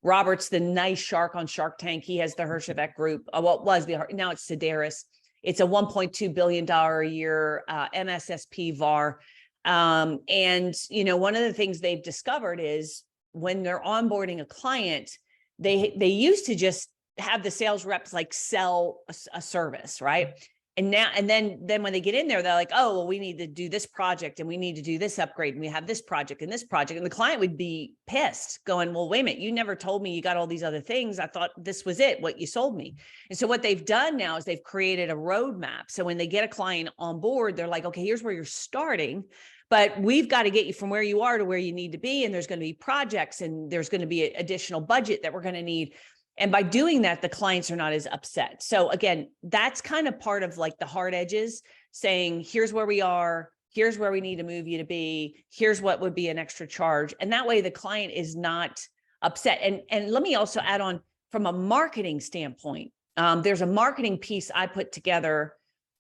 Robert's the nice shark on Shark Tank. He has the Hirschevek group. What was now it's Sedaris. It's a $1.2 billion a year MSSP VAR. And, one of the things they've discovered is when they're onboarding a client, they used to just have the sales reps like sell a service, right? And then when they get in there, they're like, oh, well, we need to do this project and we need to do this upgrade and we have this project and this project. And the client would be pissed going, well, wait a minute, you never told me you got all these other things. I thought this was it, what you sold me. And so what they've done now is they've created a roadmap. So when they get a client on board, they're like, okay, here's where you're starting, but we've got to get you from where you are to where you need to be. And there's going to be projects and there's going to be additional budget that we're going to need. And by doing that, the clients are not as upset. So again, that's kind of part of like the hard edges, saying, here's where we are, here's where we need to move you to be, here's what would be an extra charge. And that way the client is not upset. And let me also add on from a marketing standpoint, there's a marketing piece I put together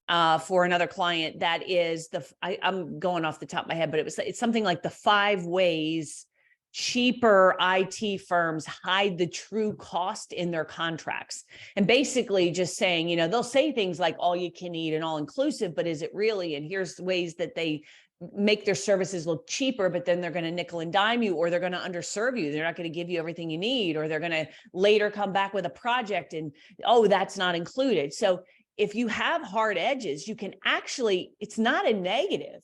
for another client that is I'm going off the top of my head, but it's something like the 5 ways cheaper IT firms hide the true cost in their contracts. And basically just saying, they'll say things like all you can eat and all inclusive, but is it really? And here's ways that they make their services look cheaper, but then they're going to nickel and dime you, or they're going to underserve you. They're not going to give you everything you need, or they're going to later come back with a project and, oh, that's not included. So if you have hard edges, you can actually, it's not a negative.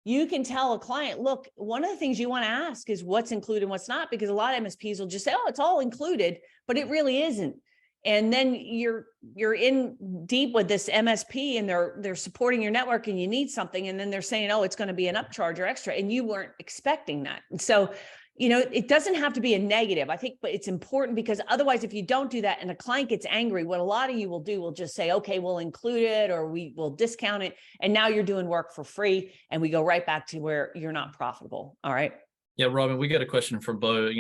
You can tell a client, look, one of the things you want to ask is what's included and what's not, because a lot of MSPs will just say, oh, it's all included, but it really isn't. And then you're in deep with this MSP and they're supporting your network and you need something. And then they're saying, oh, it's going to be an upcharge or extra. And you weren't expecting that. And so, it doesn't have to be a negative, I think, but it's important, because otherwise, if you don't do that and a client gets angry, what a lot of you will do will just say, okay, we'll include it or we will discount it. And now you're doing work for free. And we go right back to where you're not profitable. All right. Yeah, Robin, we got a question from Bo.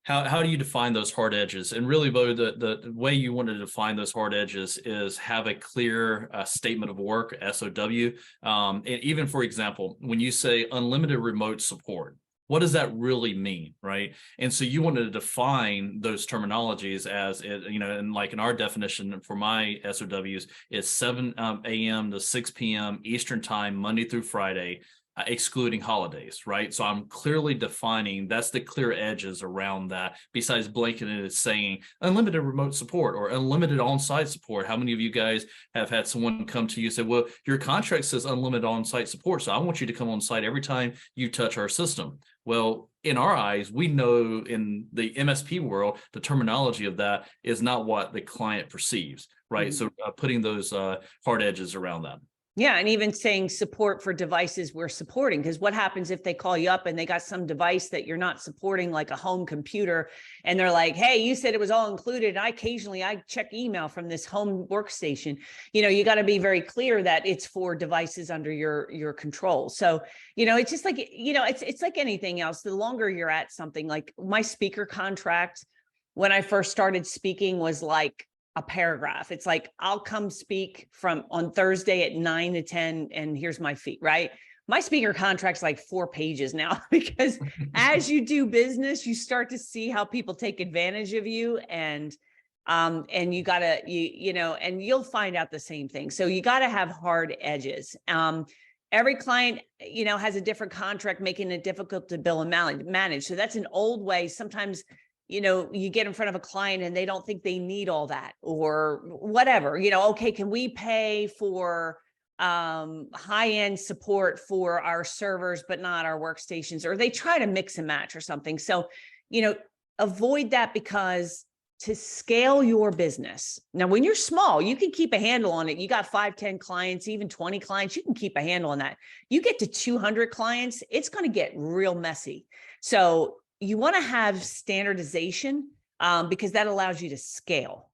How do you define those hard edges? And really, Bo, the way you want to define those hard edges is have a clear statement of work, SOW. And even, for example, when you say unlimited remote support, what does that really mean, right? And so you wanted to define those terminologies as, and like in our definition for my SOWs is 7 a.m. to 6 p.m. Eastern time, Monday through Friday, excluding holidays, right? So I'm clearly defining, that's the clear edges around that, besides blanketing it as saying unlimited remote support or unlimited on-site support. How many of you guys have had someone come to you and say, well, your contract says unlimited on-site support, so I want you to come on site every time you touch our system. Well, in our eyes, we know in the MSP world, the terminology of that is not what the client perceives, right? Mm-hmm. So putting those hard edges around that. Yeah. And even saying support for devices we're supporting, because what happens if they call you up and they got some device that you're not supporting, like a home computer, and they're like, hey, you said it was all included. I check email from this home workstation. You got to be very clear that it's for devices under your control. So, it's just like, it's like anything else. The longer you're at something, like my speaker contract, when I first started speaking, was like a paragraph. It's like, I'll come speak on Thursday at 9 to 10 and here's my fee, right? My speaker contract's like 4 pages now, because as you do business, you start to see how people take advantage of you, and you gotta, and you'll find out the same thing. So you gotta have hard edges. Every client, has a different contract, making it difficult to bill and manage. So that's an old way. Sometimes you get in front of a client and they don't think they need all that or whatever, okay, can we pay for high-end support for our servers, but not our workstations, or they try to mix and match or something. So, avoid that, because to scale your business. Now, when you're small, you can keep a handle on it. You got 5, 10 clients, even 20 clients, you can keep a handle on that. You get to 200 clients, it's going to get real messy. So you want to have standardization because that allows you to scale.